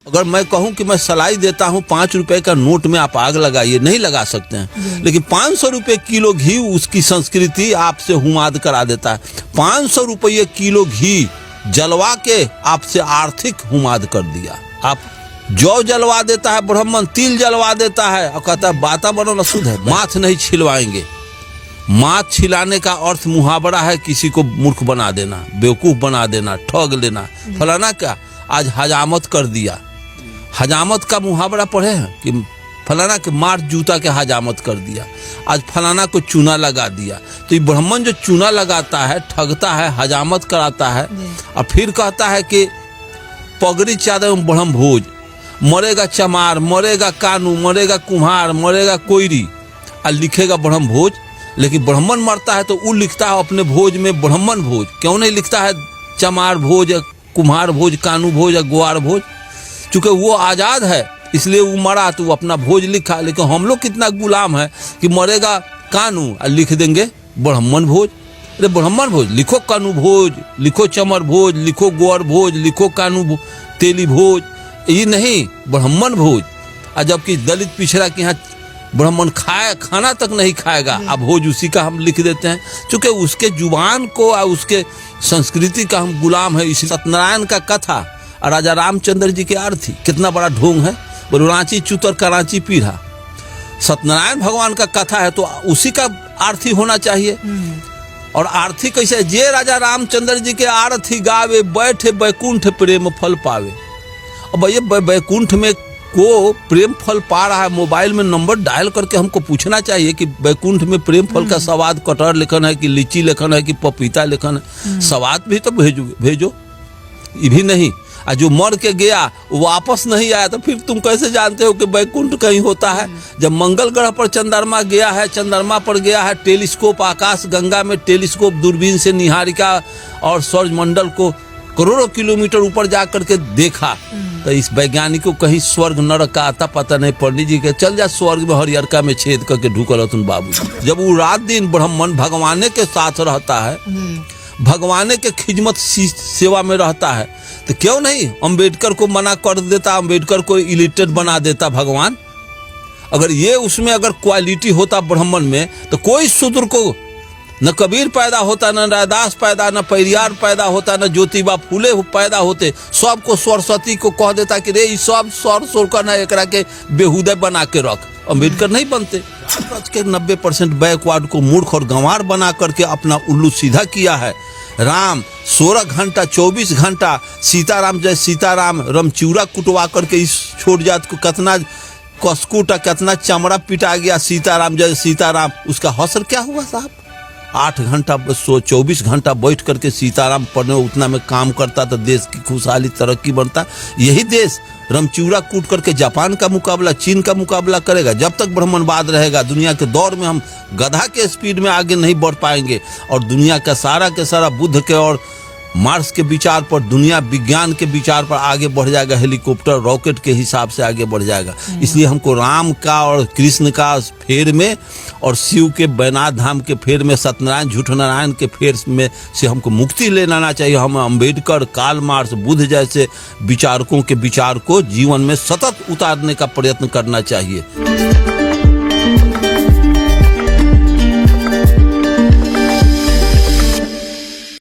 अगर मैं कहूं कि मैं सलाई देता हूं 5 रुपए का नोट में आप आग लगाइए, नहीं लगा सकते हैं, लेकिन 500 रुपए किलो घी उसकी संस्कृति आपसे हुमाद करा देता है। 500 रुपये किलो घी जलवा के आपसे आर्थिक हुमाद कर दिया। आप जौ जलवा देता है ब्राह्मण, तिल जलवा देता है और कहता है वातावरण अशुद्ध है, माथ नहीं छिलवाएंगे। माथ छिलाने का अर्थ मुहावरा है किसी को मूर्ख बना देना, बेवकूफ बना देना, ठग लेना। फलाना क्या आज हजामत कर दिया, हजामत का मुहावरा पढ़े हैं कि फलाना के मार जूता के हजामत कर दिया, आज फलाना को चूना लगा दिया। तो ये ब्राह्मण जो चूना लगाता है, ठगता है, हजामत कराता है और फिर कहता है कि पगड़ी चादर में ब्रह्म भोज, मरेगा चमार, मरेगा कानू, मरेगा कुम्हार, मरेगा कोयरी और लिखेगा ब्रह्म भोज। लेकिन ब्राह्मण मरता है तो वो लिखता है अपने भोज में ब्राह्मण भोज, क्यों नहीं लिखता है चमार भोज, कुम्हार भोज, कानू भोज या ग्वार भोज? चूंकि वो आज़ाद है इसलिए वो मरा तो वो अपना भोज लिखा। लेकिन हम लोग कितना गुलाम है कि मरेगा कानू और लिख देंगे ब्राह्मण भोज। अरे ब्राह्मण भोज लिखो, कानू भोज लिखो, चमर भोज लिखो, ग्वार भोज लिखो, कानू तेली भोज, ये नहीं ब्राह्मण भोज। और जबकि दलित पिछड़ा के यहाँ ब्राह्मण खाना तक नहीं खाएगा, अब भोज उसी का हम लिख देते हैं। चूंकि उसके जुबान को और उसके संस्कृति का हम गुलाम है। इसी सत्यनारायण का कथा और राजा रामचंद्र जी के आरती कितना बड़ा ढोंग है। बोलो रांची चुतर कराची पीढ़ा, सत्यनारायण भगवान का कथा है तो उसी का आरती होना चाहिए। और आरती कैसे? जे राजा रामचंद्र जी के आरती गावे, बैठे बैकुंठ प्रेम फल पावे। अब ये बैकुंठ में को प्रेम फल पा रहा है, मोबाइल में नंबर डायल करके हमको पूछना चाहिए कि बैकुंठ में प्रेम फल का स्वाद कटहर लेखन है कि लीची लेखन है कि पपीता लेखन है? स्वाद भी तो भेजो, ये भी नहीं। और जो मर के गया वो वापस नहीं आया तो फिर तुम कैसे जानते हो कि बैकुंठ कहीं होता है? जब मंगल ग्रह पर चंद्रमा गया है, चंद्रमा पर गया है, टेलीस्कोप आकाश गंगा में टेलीस्कोप दूरबीन से निहारिका और सौरमंडल को करोड़ों किलोमीटर ऊपर जा करके देखा, तो इस वैज्ञानिक को कहीं स्वर्ग नरक का आता पता नहीं। पंडित जी के चल जा स्वर्ग में हरियरका में छेद करके ढुकल हो तुम बाबू। जब वो रात दिन ब्राह्मण भगवाने के साथ रहता है, भगवाने के खिदमत सेवा में रहता है, तो क्यों नहीं अंबेडकर को मना कर देता, अंबेडकर को इलिटरेट बना देता भगवान? अगर ये उसमें अगर क्वालिटी होता ब्राह्मण में तो कोई शूद्र को न कबीर पैदा होता, न रैदास पैदा, न पेरियार पैदा होता, न ज्योतिबा फूले पैदा होते। सबको सरस्वती को कह देता कि रे ये सब सौर सोरकर न एकरा के बेहुदे बना के रख, अंबेडकर नहीं बनते। के 90% बैकवर्ड को मूर्ख और गंवार बना करके अपना उल्लू सीधा किया है। राम 16 घंटा 24 घंटा सीताराम जय सीताराम रमचूरा कुटवा करके इस छोट जात को कितना कसकुटा, कितना चमड़ा पिटा गया। सीताराम जय सीताराम, उसका हौसर क्या हुआ साहब? 8 घंटा 24 घंटा बैठ करके सीताराम पढ़ने उतना में काम करता तो देश की खुशहाली तरक्की बनता। यही देश रमचूरा कूट करके जापान का मुकाबला, चीन का मुकाबला करेगा। जब तक ब्राह्मणवाद रहेगा दुनिया के दौर में हम गधा के स्पीड में आगे नहीं बढ़ पाएंगे। और दुनिया का सारा बुद्ध के और मार्स के विचार पर, दुनिया विज्ञान के विचार पर आगे बढ़ जाएगा, हेलीकॉप्टर रॉकेट के हिसाब से आगे बढ़ जाएगा। इसलिए हमको राम का और कृष्ण का फेर में और शिव के बैनाथ धाम के फेर में, सत्यनारायण झूठ नारायण के फेर में से हमको मुक्ति लेना चाहिए। हम अंबेडकर, कार्ल मार्क्स, बुद्ध जैसे विचारकों के विचार को जीवन में सतत उतारने का प्रयत्न करना चाहिए।